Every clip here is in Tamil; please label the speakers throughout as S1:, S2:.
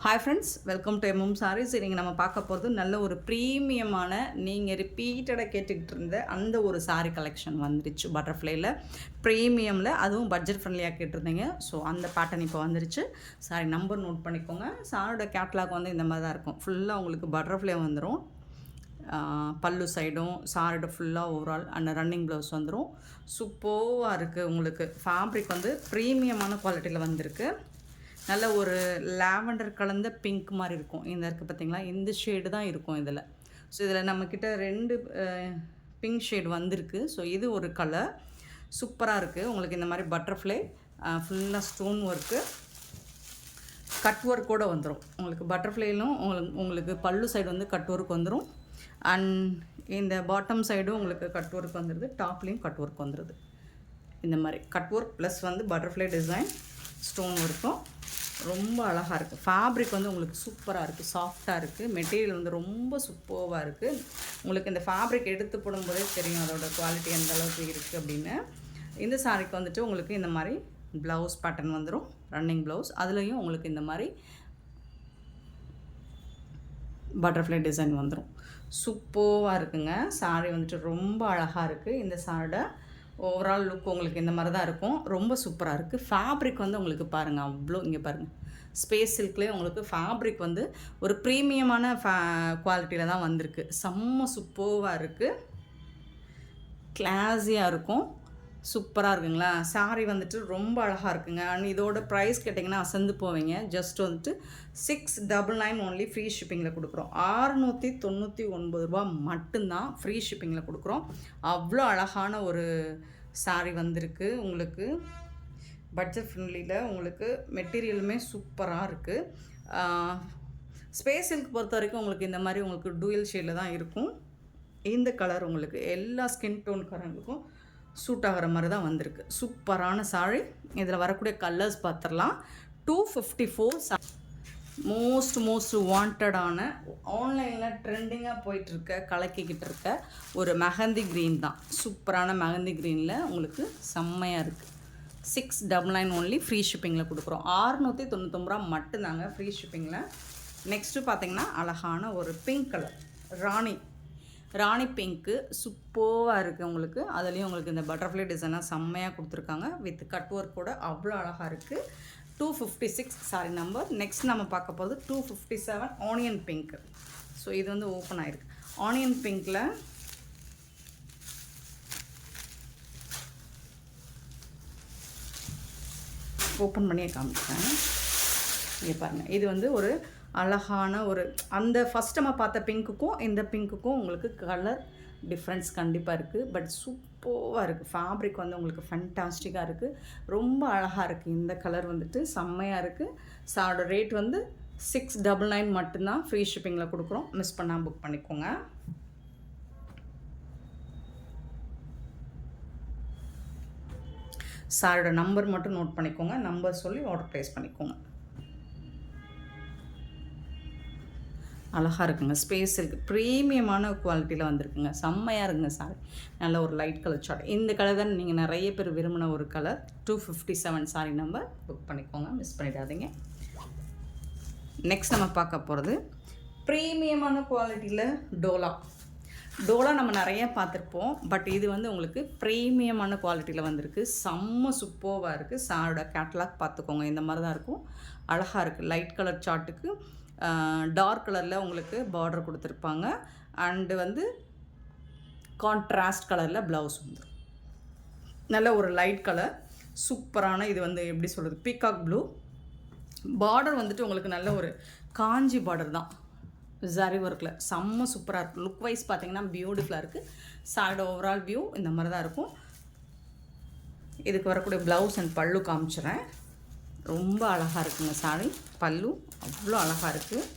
S1: Hi friends, welcome to MM sarees. இன்றைக்கி நம்ம பார்க்க போகிறது நல்ல ஒரு ப்ரீமியமான நீங்கள் ரிப்பீட்டடாக கேட்டுக்கிட்டு இருந்த அந்த ஒரு சாரீ கலெக்ஷன் வந்துருச்சு. பட்டர்ஃப்ளைல ப்ரீமியமில், அதுவும் பட்ஜெட் ஃப்ரெண்ட்லியாக கேட்டிருந்தீங்க. ஸோ அந்த பேட்டர்ன் இப்போ வந்துருச்சு. சாரி நம்பர் நோட் பண்ணிக்கோங்க. சாரியோட கேட்லாக் வந்து இந்த மாதிரி தான் இருக்கும். ஃபுல்லாக உங்களுக்கு பட்டர்ஃப்ளை வந்துடும். பல்லு சைடும் சாரியோட ஃபுல்லாக ஓவரால் அண்ட் ரன்னிங் ப்ளவுஸ் வந்துடும். சூப்பராக இருக்குது. உங்களுக்கு ஃபேப்ரிக் வந்து ப்ரீமியமான குவாலிட்டியில் வந்திருக்கு. நல்ல ஒரு லாவெண்டர் கலந்த பிங்க் மாதிரி இருக்கும். இந்த இருக்குது பார்த்திங்களா, இந்த ஷேடு தான் இருக்கும் இதில். ஸோ இதில் நம்மக்கிட்ட 2 பிங்க் ஷேடு வந்திருக்கு. ஸோ இது ஒரு கலர் சூப்பராக இருக்குது. உங்களுக்கு இந்த மாதிரி பட்டர்ஃப்ளை ஃபுல்லாக ஸ்டோன் ஒர்க்கு, கட் ஒர்க்கோடு வந்துடும். உங்களுக்கு பட்டர்ஃப்ளைலும் உங்களுக்கு பல்லு சைடு வந்து கட் ஒர்க் வந்துடும். அண்ட் இந்த பாட்டம் சைடும் உங்களுக்கு கட் ஒர்க் வந்துடுது. டாப்லேயும் கட் ஒர்க் வந்துடுது. இந்த மாதிரி கட் ஒர்க் ப்ளஸ் வந்து பட்டர்ஃப்ளை டிசைன் ஸ்டோன் ஒர்க்கும் ரொம்ப அழகாக இருக்குது. ஃபேப்ரிக் வந்து உங்களுக்கு சூப்பராக இருக்குது, சாஃப்டாக இருக்குது. மெட்டீரியல் வந்து ரொம்ப சூப்பராக இருக்குது. உங்களுக்கு இந்த ஃபேப்ரிக் எடுத்து போடும்போதே தெரியும் அதோடய குவாலிட்டி எந்த அளவுக்கு இருக்குது அப்படின்னு. இந்த சாரிக்கு வந்துட்டு உங்களுக்கு இந்த மாதிரி ப்ளவுஸ் பேட்டர்ன் வந்துடும், ரன்னிங் ப்ளவுஸ். அதுலேயும் உங்களுக்கு இந்த மாதிரி பட்டர்ஃப்ளை டிசைன் வந்துடும். சூப்பராக இருக்குங்க. சாரி வந்துட்டு ரொம்ப அழகாக இருக்குது. இந்த சாரியோட ஓவரால் லுக் உங்களுக்கு இந்த மாதிரி தான் இருக்கும். ரொம்ப சூப்பராக இருக்குது. ஃபேப்ரிக் வந்து உங்களுக்கு பாருங்கள், அவ்வளோ இங்கே பாருங்கள், ஸ்பேஸ் சில்க்லேயே உங்களுக்கு ஃபேப்ரிக் வந்து ஒரு ப்ரீமியமான குவாலிட்டியில் தான் வந்திருக்கு. செம்ம சூப்பராக இருக்குது, கிளாஸியாக இருக்கும். சூப்பராக இருக்குங்களா? சாரி வந்துட்டு ரொம்ப அழகாக இருக்குங்க. அண்ட் இதோட ப்ரைஸ் கேட்டிங்கன்னா அசந்து போவீங்க. ஜஸ்ட் வந்துட்டு 699 ஒன்லி ஃப்ரீ ஷிப்பிங்கில் கொடுக்குறோம். 699 ரூபா மட்டும்தான் ஃப்ரீ ஷிப்பிங்கில் கொடுக்குறோம். அவ்வளோ அழகான ஒரு சாரி வந்திருக்கு. உங்களுக்கு பட்ஜெட் ஃப்ரெண்ட்லியில் உங்களுக்கு மெட்டீரியலுமே சூப்பராக இருக்குது. ஸ்பேஸ் சில்க் பொறுத்த வரைக்கும் உங்களுக்கு இந்த மாதிரி உங்களுக்கு டூயல் ஷேடில் தான் இருக்கும். இந்த கலர் உங்களுக்கு எல்லா ஸ்கின் டோன்காரங்களுக்கும் சூட் ஆகிற மாதிரி தான் வந்திருக்கு. சூப்பரான சாரி. இதில் வரக்கூடிய கலர்ஸ் பார்த்துடலாம். 254 மோஸ்ட் வாண்டடான, ஆன்லைனில் ட்ரெண்டிங்காக போயிட்டுருக்க, கலக்கிக்கிட்டு இருக்க ஒரு மெஹந்தி க்ரீன் தான். சூப்பரான மெஹந்தி க்ரீனில் உங்களுக்கு செம்மையாக இருக்குது. 699 ஒன்லி ஃப்ரீ ஷிப்பிங்கில் கொடுக்குறோம். 699 ரூபா மட்டும்தாங்க ஃப்ரீ ஷிப்பிங்கில். நெக்ஸ்ட்டு பார்த்திங்கன்னா அழகான ஒரு பிங்க் கலர், ராணி பிங்க்கு சூப்பராக இருக்குது உங்களுக்கு. அதுலேயும் உங்களுக்கு இந்த பட்டர்ஃப்ளை டிசைனாக செம்மையாக கொடுத்துருக்காங்க. வித் கட் ஒர்க் கூட அவ்வளோ அழகாக இருக்குது. 256 சாரி நம்பர். நெக்ஸ்ட் நம்ம பார்க்க போகிறது 257 ஆனியன் பிங்க்கு. ஸோ இது வந்து ஓப்பன் ஆகிருக்கு. ஆனியன் பிங்க்கில் ஓப்பன் பண்ணியே காமிச்சேன். இங்கே பாருங்கள், இது வந்து ஒரு அழகான ஒரு அந்த ஃபஸ்ட் நம்ம பார்த்த பிங்க்குக்கும் இந்த பிங்க்குக்கும் உங்களுக்கு கலர் டிஃப்ரென்ஸ் கண்டிப்பாக இருக்குது. பட் சூப்பராக இருக்குது. ஃபேப்ரிக் வந்து உங்களுக்கு ஃபேன்டாஸ்டிக்காக இருக்குது. ரொம்ப அழகாக இருக்குது. இந்த கலர் வந்துட்டு செம்மையாக இருக்குது. சாரோட ரேட் வந்து 699 மட்டும்தான் ஃப்ரீ ஷிப்பிங்கில் கொடுக்குறோம். மிஸ் பண்ணாமல் புக் பண்ணிக்கோங்க. சாரோட நம்பர் மட்டும் நோட் பண்ணிக்கோங்க. நம்பர் சொல்லி ஆர்டர் ப்ளேஸ் பண்ணிக்கோங்க. அழகாக இருக்குங்க. ஸ்பேஸ் இருக்குது. ப்ரீமியமான குவாலிட்டியில் வந்திருக்குங்க. செம்மையாக இருக்குங்க சாரி. நல்ல ஒரு லைட் கலர் சார்ட். இந்த கலர் தான் நீங்கள் நிறைய பேர் விரும்பின ஒரு கலர். 257 சாரி நம்பர் புக் பண்ணிக்கோங்க, மிஸ் பண்ணிடாதீங்க. நெக்ஸ்ட் நம்ம பார்க்க போகிறது ப்ரீமியமான குவாலிட்டியில் டோலா நம்ம நிறைய பார்த்துருப்போம். பட் இது வந்து உங்களுக்கு ப்ரீமியமான குவாலிட்டியில் வந்திருக்கு. செம்ம சூப்பராக இருக்குது. சாரோட கேட்லாக் பார்த்துக்கோங்க. இந்த மாதிரி தான் இருக்கும். அழகாக இருக்குது. லைட் கலர் சார்ட்டுக்கு டார்க் கலரில் உங்களுக்கு பார்டர் கொடுத்துருப்பாங்க. அண்டு வந்து கான்ட்ராஸ்ட் கலரில் ப்ளவுஸ் வந்து நல்ல ஒரு லைட் கலர் சூப்பரான, இது வந்து எப்படி சொல்கிறது, பீகாக் ப்ளூ. பார்டர் வந்துட்டு உங்களுக்கு நல்ல ஒரு காஞ்சி பார்டர் தான், ஜரி ஒர்க்கில். செம்ம சூப்பராக இருக்குது. லுக் வைஸ் பார்த்திங்கன்னா பியூட்டிஃபுல்லாக இருக்குது. சாரோட ஓவரால் வியூ இந்த மாதிரி தான் இருக்கும். இதுக்கு வரக்கூடிய ப்ளவுஸ் அண்ட் பல்லு காமிச்சிடுறேன். ரொம்ப அழகாக இருக்குங்க சாரி. பல்லு அவ்வளோ அழகாக இருக்குது,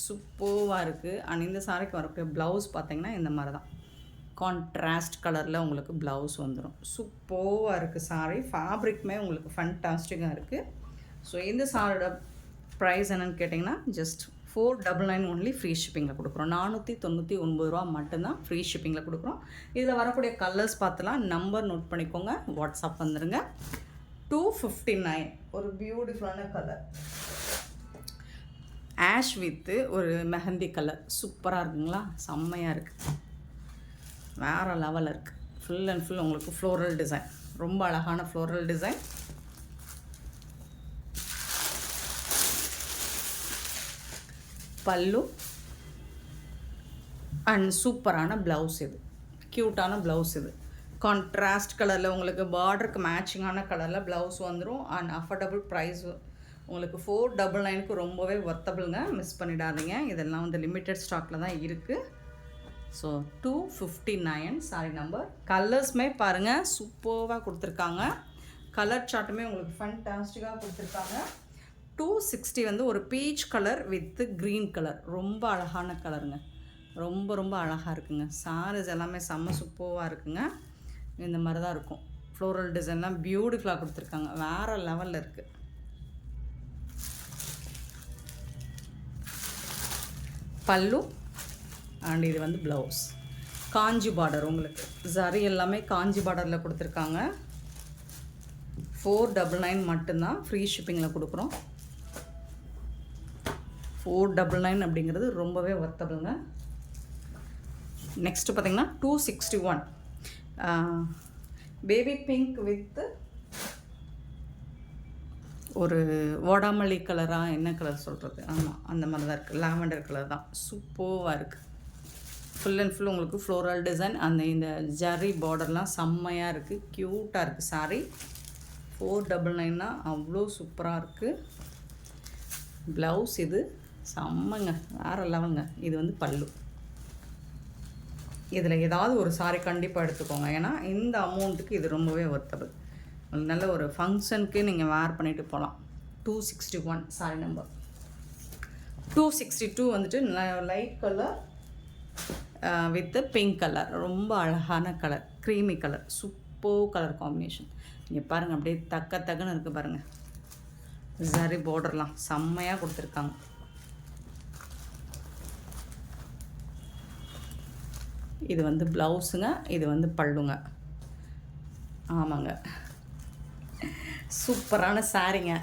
S1: சூப்பராக இருக்குது. அண்ட் இந்த சாரிக்கு வரக்கூடிய ப்ளவுஸ் பார்த்திங்கன்னா இந்த மாதிரி தான் கான்ட்ராஸ்ட் கலரில் உங்களுக்கு ப்ளவுஸ் வந்துடும். சூப்பராக இருக்குது சாரி. ஃபேப்ரிக்குமே உங்களுக்கு ஃபேன்டாஸ்டிக்காக இருக்குது. ஸோ இந்த சாரியோட ப்ரைஸ் என்னென்னு கேட்டிங்கன்னா ஜஸ்ட் 499 ஒன்லி ஃப்ரீ ஷிப்பிங்கில் கொடுக்குறோம். 499 ரூபா மட்டும்தான் ஃப்ரீ ஷிப்பிங்கில் கொடுக்குறோம். இதில் வரக்கூடிய கலர்ஸ் பார்த்துலாம். நம்பர் நோட் பண்ணிக்கோங்க, வாட்ஸ்அப் வந்துடுங்க. 259 ஒரு பியூட்டிஃபுல்லான கலர். ஆஷ் வித்து ஒரு மெஹந்தி கலர் சூப்பராக இருக்குங்களா, செம்மையாக இருக்குது, வேறு லெவலில் இருக்குது. ஃபுல் அண்ட் ஃபுல் உங்களுக்கு ஃப்ளோரல் டிசைன், ரொம்ப அழகான ஃப்ளோரல் டிசைன். பல்லு அண்ட் சூப்பரான ப்ளவுஸ், இது க்யூட்டான ப்ளவுஸ், இது கான்ட்ராஸ்ட் கலரில் உங்களுக்கு பார்டருக்கு மேட்சிங்கான கலரில் ப்ளவுஸ் வந்துடும். அண்ட் அஃபோர்டபுள் ப்ரைஸ் உங்களுக்கு 499க்கு ரொம்பவே ஒர்த்தபிளுங்க, மிஸ் பண்ணிடாதீங்க. இதெல்லாம் வந்து லிமிட்டட் ஸ்டாக்கில் தான் இருக்குது. So 259 sorry number. கலர்ஸுமே பாருங்கள் சூப்பராக கொடுத்துருக்காங்க, கலர் சார்ட்டுமே உங்களுக்கு ஃபண்டாஸ்டிக்காக கொடுத்துருக்காங்க. 260 வந்து ஒரு peach colour with green colour, ரொம்ப அழகான கலருங்க, ரொம்ப ரொம்ப அழகாக இருக்குங்க. சாரீஸ் எல்லாமே செம்ம சூப்பராக இருக்குங்க. இந்த மாதிரி தான் இருக்கும், ஃப்ளோரல் டிசைன்லாம் பியூட்டிஃபுல்லாக கொடுத்துருக்காங்க, வேறு லெவலில் இருக்குது. பல்லு அண்ட் இது வந்து ப்ளவுஸ், காஞ்சி பார்டர், உங்களுக்கு சரி எல்லாமே காஞ்சி பார்டரில் கொடுத்துருக்காங்க. 499 மட்டும்தான், ஃப்ரீ ஷிப்பிங்கில் கொடுக்குறோம். 499 அப்படிங்கிறது ரொம்பவே ஒர்த்தபிளுங்க. நெக்ஸ்ட்டு பார்த்திங்கன்னா 261 பேபி பிங்க் வித் ஒரு வாடாமல்லி கலராக, என்ன கலர் சொல்கிறது, ஆமாம் அந்த மாதிரி தான் இருக்குது, லாவெண்டர் கலர் தான், சூப்பராக இருக்குது. ஃபுல் அண்ட் ஃபுல் உங்களுக்கு ஃப்ளோரல் டிசைன், அந்த இந்த ஜரி பார்டர்லாம் செம்மையாக இருக்குது, க்யூட்டாக இருக்குது சாரீ. 499 அவ்வளோ சூப்பராக இருக்குது. ப்ளவுஸ் இது செம்மங்க, வேறு லெவலுங்க. இது வந்து பல்லு. இதில் ஏதாவது ஒரு சாரி கண்டிப்பாக எடுத்துக்கோங்க, ஏன்னா இந்த அமௌண்ட்டுக்கு இது ரொம்பவே ஒர்த்தபிள். நல்ல ஒரு ஃபங்க்ஷனுக்கு நீங்கள் வேர் பண்ணிவிட்டு போகலாம். 261 சாரி நம்பர். 262 வந்துட்டு light colour with pink colour, ரொம்ப அழகான colour, creamy colour, super colour combination. இங்கே பாருங்கள் அப்படியே தக்கன்னு இருக்குது பாருங்கள், சரி பார்டர்லாம் செம்மையாக கொடுத்துருக்காங்க. இது வந்து ப்ளவுஸுங்க, இது வந்து பல்லுங்க. ஆமாங்க, சூப்பரான சாரீங்க,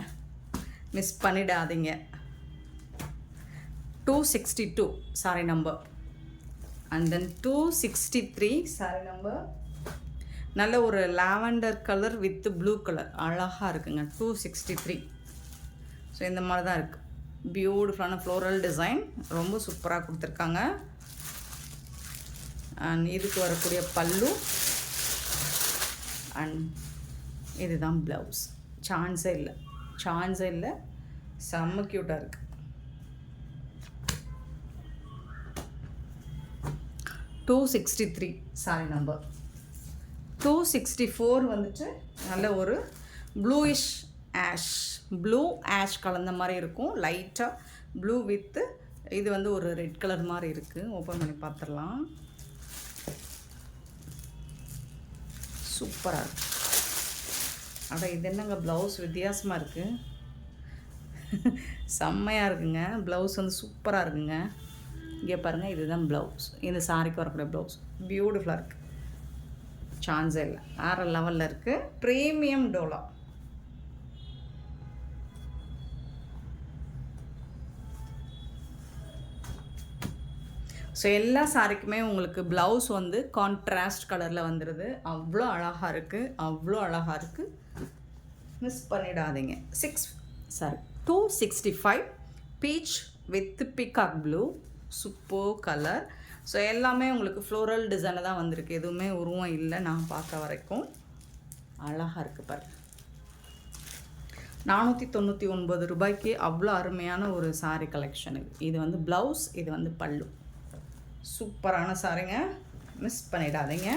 S1: மிஸ் பண்ணிடாதீங்க. 262 sorry number. And then 263 sorry number. நல்ல ஒரு lavender colour with blue colour, அழகாக இருக்குங்க. 263. ஸோ இந்த மாதிரி தான் இருக்குது, பியூட்டிஃபுல்லான ஃப்ளோரல் டிசைன், ரொம்ப சூப்பராக கொடுத்துருக்காங்க. அண்ட் இதுக்கு வரக்கூடிய பல்லு அண்ட் இதுதான் ப்ளவுஸ். சான்ஸே இல்லை, செம்ம க்யூட்டாக இருக்குது. 263 சாரி நம்பர். 264 வந்துட்டு நல்ல ஒரு ப்ளூயிஷ் ப்ளூ ஆஷ் கலந்த மாதிரி இருக்கும், லைட்டாக ப்ளூ வித்து இது வந்து ஒரு ரெட் கலர் மாதிரி இருக்குது. ஓப்பன் பண்ணி பார்த்துடலாம். சூப்பராக இருக்குது. ஆனால் இது என்னங்க ப்ளவுஸ் வித்தியாசமாக இருக்குது, செம்மையாக இருக்குங்க. ப்ளவுஸ் வந்து சூப்பராக இருக்குங்க. இங்கே பாருங்கள், இதுதான் ப்ளவுஸ், இந்த சாரிக்கு வரக்கூடிய ப்ளவுஸ் பியூட்டிஃபுல்லாக இருக்குது, சான்ஸே இல்லை, வேறு லெவலில் இருக்குது. ப்ரீமியம் டோலா. ஸோ எல்லா சாரிக்குமே உங்களுக்கு ப்ளவுஸ் வந்து கான்ட்ராஸ்ட் கலரில் வந்துடுது, அவ்வளோ அழகாக இருக்குது, மிஸ் பண்ணிடாதீங்க. 265 beach with peacock blue, super colour. So எல்லாமே உங்களுக்கு ஃப்ளோரல் டிசைனில் தான் வந்திருக்கு, எதுவுமே உருவம் இல்லை நான் பார்க்க வரைக்கும். அழகாக இருக்குது பாரு. 499 ரூபாய்க்கு அவ்வளோ அருமையான ஒரு சாரீ கலெக்ஷன் இது. இது வந்து ப்ளவுஸ், இது வந்து பல்லு, சூப்பரான சாரிங்க, மிஸ் பண்ணிடாதீங்க.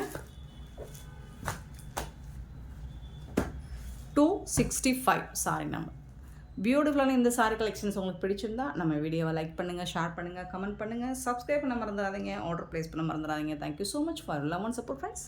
S1: 265 சாரி நம்பர். பியூட்டிஃபுல்லான இந்த சாரி கலெக்ஷன்ஸ் உங்களுக்கு பிடிச்சிருந்தா நம்ம வீடியோவை லைக் பண்ணுங்கள், ஷேர் பண்ணுங்கள், கமெண்ட் பண்ணுங்கள், சப்ஸ்கிரைப் பண்ண மறந்துடாதீங்க, ஆர்டர் ப்ளேஸ் பண்ண மறந்துடாதீங்க. Thank you so much for love and support friends.